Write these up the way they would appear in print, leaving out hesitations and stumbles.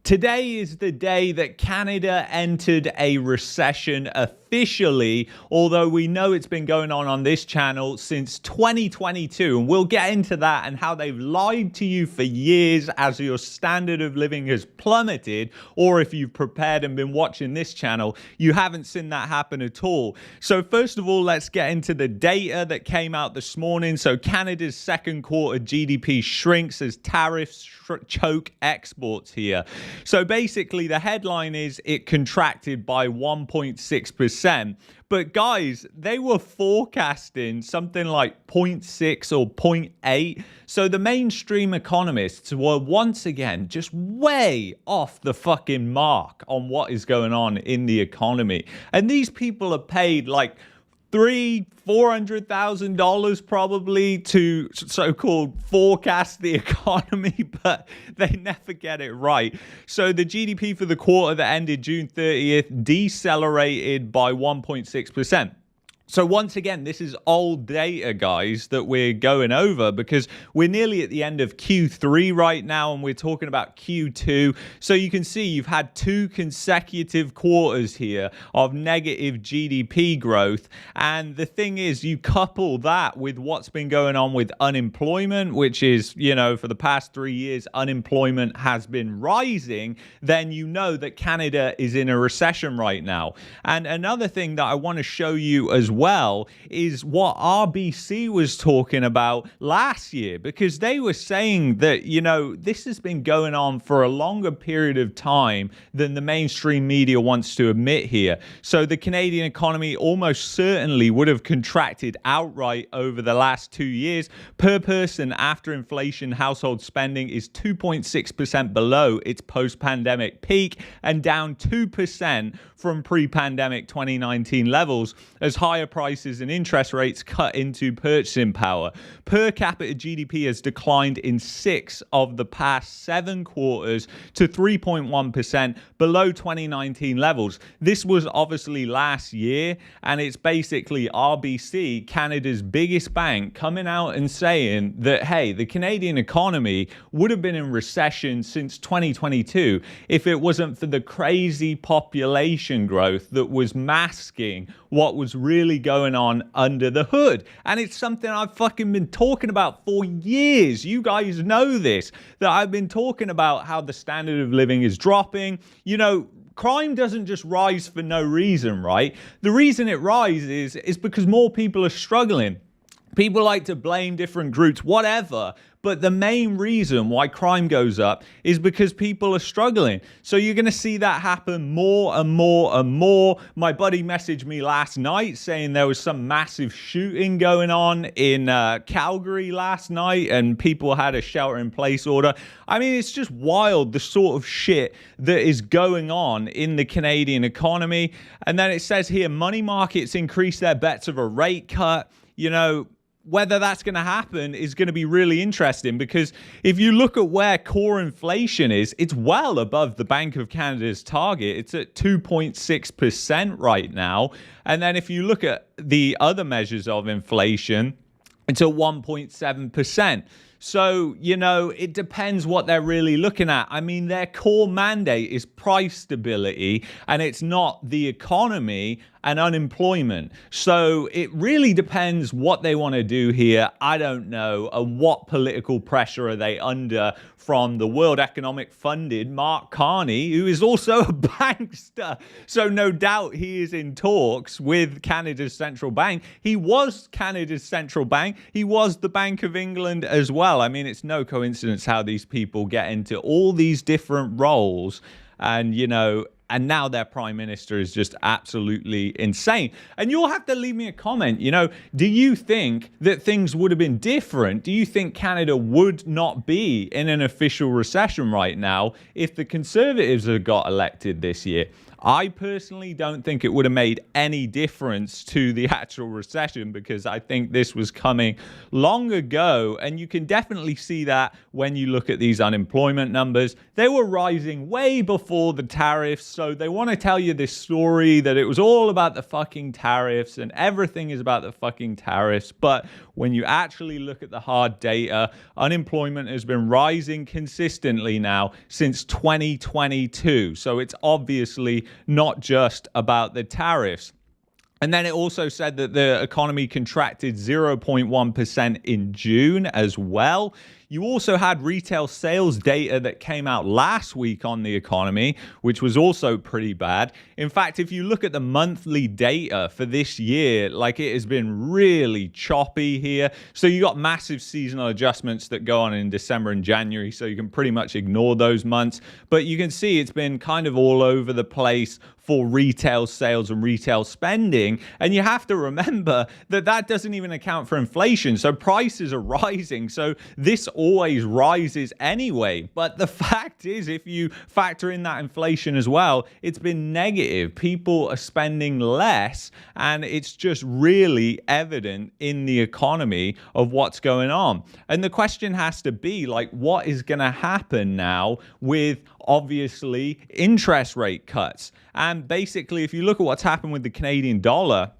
Today is the day that Canada entered a recession officially, although we know it's been going on this channel since 2022, and we'll get into that and how they've lied to you for years as your standard of living has plummeted, or if you've prepared and been watching this channel, you haven't seen that happen at all. So first of all, let's get into the data that came out this morning. So Canada's second quarter GDP shrinks as tariffs choke exports here. So basically the headline is it contracted by 1.6%. But guys, they were forecasting something like 0.6 or 0.8. So the mainstream economists were once again just way off the fucking mark on what is going on in the economy. And these people are paid like $400,000 probably to so-called forecast the economy, but they never get it right. So the GDP for the quarter that ended June 30th decelerated by 1.6%. So once again, this is old data, guys, that we're going over because we're nearly at the end of Q3 right now and we're talking about Q2. So you can see you've had 2 consecutive quarters here of negative GDP growth. And the thing is, you couple that with what's been going on with unemployment, which is, you know, for the past 3 years, unemployment has been rising, then you know that Canada is in a recession right now. And another thing that I want to show you as well is what RBC was talking about last year, because they were saying that, you know, this has been going on for a longer period of time than the mainstream media wants to admit here. So the Canadian economy almost certainly would have contracted outright over the last 2 years. Per person after inflation, household spending is 2.6% below its post-pandemic peak and down 2% from pre-pandemic 2019 levels as higher prices and interest rates cut into purchasing power. Per capita GDP has declined in 6 of the past 7 quarters to 3.1% below 2019 levels. This was obviously last year, and it's basically RBC, Canada's biggest bank, coming out and saying that, hey, the Canadian economy would have been in recession since 2022 if it wasn't for the crazy population growth that was masking what was really going on under the hood. And it's something I've fucking been talking about for years. You guys know this, that I've been talking about how the standard of living is dropping. You know, crime doesn't just rise for no reason, right? The reason it rises is because more people are struggling. People like to blame different groups, whatever. But the main reason why crime goes up is because people are struggling. So you're going to see that happen more and more and more. My buddy messaged me last night saying there was some massive shooting going on in Calgary last night and people had a shelter-in-place order. I mean, it's just wild, the sort of shit that is going on in the Canadian economy. And then it says here, money markets increase their bets of a rate cut. You know, whether that's going to happen is going to be really interesting, because if you look at where core inflation is, it's well above the Bank of Canada's target. It's at 2.6% right now. And then if you look at the other measures of inflation, it's at 1.7%. So, you know, it depends what they're really looking at. I mean, their core mandate is price stability, and it's not the economy and unemployment. So it really depends what they want to do here. I don't know. And what political pressure are they under from the World Economic Funded Mark Carney, who is also a bankster. So no doubt he is in talks with Canada's central bank. He was Canada's central bank. He was the Bank of England as well. I mean, it's no coincidence how these people get into all these different roles. And, you know, and now their prime minister is just absolutely insane. And you'll have to leave me a comment. You know, do you think that things would have been different? Do you think Canada would not be in an official recession right now if the Conservatives had got elected this year? I personally don't think it would have made any difference to the actual recession, because I think this was coming long ago. And you can definitely see that when you look at these unemployment numbers. They were rising way before the tariffs. So they want to tell you this story that it was all about the fucking tariffs and everything is about the fucking tariffs. But when you actually look at the hard data, unemployment has been rising consistently now since 2022. So it's obviously not just about the tariffs. And then it also said that the economy contracted 0.1% in June as well. You also had retail sales data that came out last week on the economy, which was also pretty bad. In fact, if you look at the monthly data for this year, like, it has been really choppy here. So you got massive seasonal adjustments that go on in December and January, so you can pretty much ignore those months. But you can see it's been kind of all over the place for retail sales and retail spending. And you have to remember that that doesn't even account for inflation. So prices are rising. So this always rises anyway. But the fact is, if you factor in that inflation as well, it's been negative. People are spending less, and it's just really evident in the economy of what's going on. And the question has to be, like, what is going to happen now with obviously interest rate cuts? And basically, if you look at what's happened with the Canadian dollar,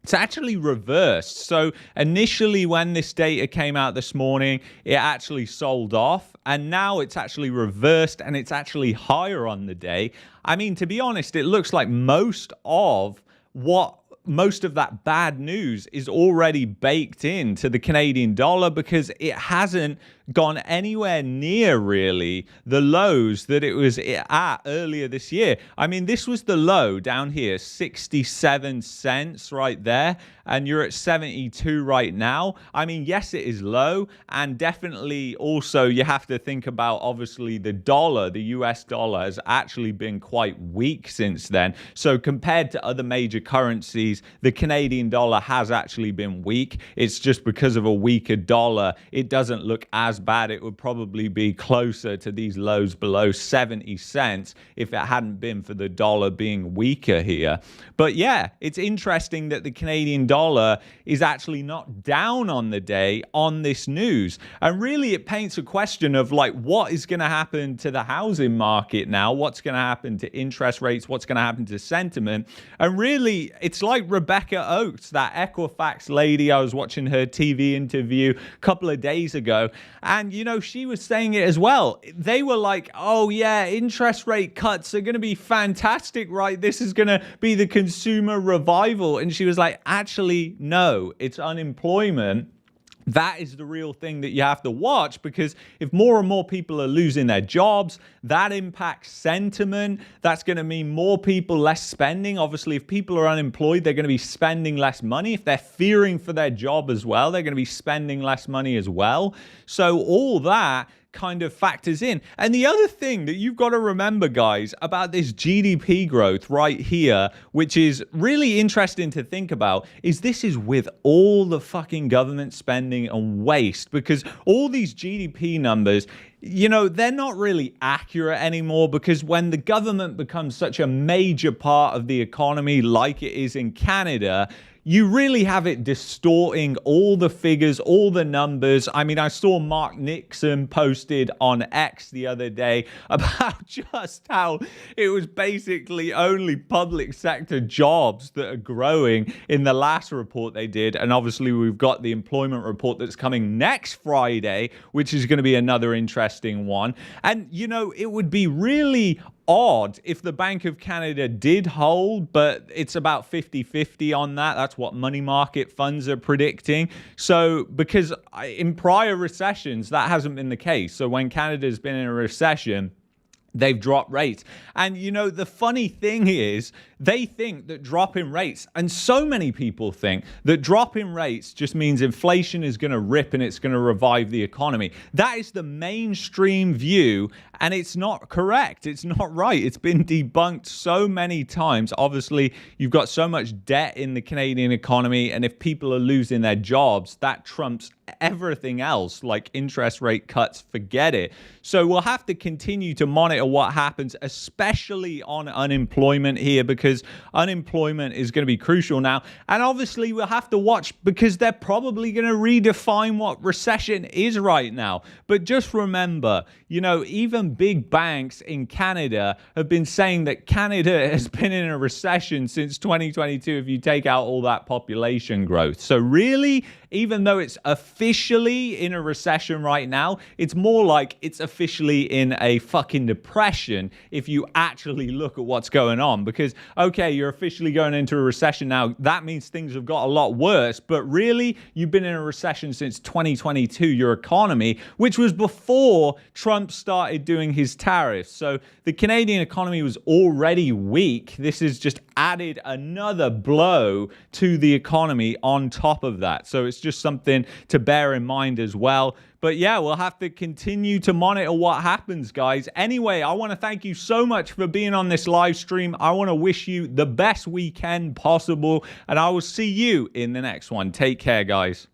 it's actually reversed. So initially, when this data came out this morning, it actually sold off, and now it's actually reversed and it's actually higher on the day. I mean, to be honest, it looks like most of that bad news is already baked into the Canadian dollar, because it hasn't gone anywhere near really the lows that it was at earlier this year. I mean, this was the low down here, 67 cents right there, and you're at 72 right now. I mean, yes, it is low, and definitely also you have to think about, obviously, the dollar, the US dollar has actually been quite weak since then. So compared to other major currencies, the Canadian dollar has actually been weak. It's just because of a weaker dollar, it doesn't look as bad. It would probably be closer to these lows below 70 cents if it hadn't been for the dollar being weaker here. But yeah, it's interesting that the Canadian dollar is actually not down on the day on this news. And really, it paints a question of, like, what is going to happen to the housing market now? What's going to happen to interest rates? What's going to happen to sentiment? And really, it's like Rebecca Oates, that Equifax lady. I was watching her TV interview a couple of days ago, and, you know, she was saying it as well. They were like, oh, yeah, interest rate cuts are going to be fantastic, right? This is going to be the consumer revival. And she was like, actually, no, it's unemployment. That is the real thing that you have to watch, because if more and more people are losing their jobs, that impacts sentiment. That's going to mean more people, less spending. Obviously, if people are unemployed, they're going to be spending less money. If they're fearing for their job as well, they're going to be spending less money as well. So all that kind of factors in. And the other thing that you've got to remember, guys, about this GDP growth right here, which is really interesting to think about, is this is with all the fucking government spending and waste, because all these GDP numbers, you know, they're not really accurate anymore, because when the government becomes such a major part of the economy like it is in Canada, you really have it distorting all the figures, all the numbers. I mean, I saw Mark Nixon posted on X the other day about just how it was basically only public sector jobs that are growing in the last report they did. And obviously, we've got the employment report that's coming next Friday, which is going to be another interesting one. And, you know, it would be really odd if the Bank of Canada did hold, but it's about 50-50 on that. That's what money market funds are predicting. So because in prior recessions, that hasn't been the case. So when Canada's been in a recession, they've dropped rates. And, you know, the funny thing is, they think that dropping rates, and so many people think that dropping rates just means inflation is going to rip and it's going to revive the economy. That is the mainstream view, And it's not correct. It's not right. It's been debunked so many times. Obviously, you've got so much debt in the Canadian economy, and if people are losing their jobs, that trumps everything else, like interest rate cuts, forget it. So we'll have to continue to monitor what happens, especially on unemployment here, because unemployment is going to be crucial now. And obviously we'll have to watch, because they're probably going to redefine what recession is right now. But just remember, you know, even big banks in Canada have been saying that Canada has been in a recession since 2022 if you take out all that population growth. So really, even though it's officially in a recession right now, it's more like it's officially in a fucking depression if you actually look at what's going on. Because, okay, you're officially going into a recession now. That means things have got a lot worse. But really, you've been in a recession since 2022, your economy, which was before Trump started doing his tariffs. So the Canadian economy was already weak. This has just added another blow to the economy on top of that. So it's just something to bear in mind as well. But yeah, we'll have to continue to monitor what happens, guys. Anyway, I want to thank you so much for being on this live stream. I want to wish you the best weekend possible, and I will see you in the next one. Take care, guys.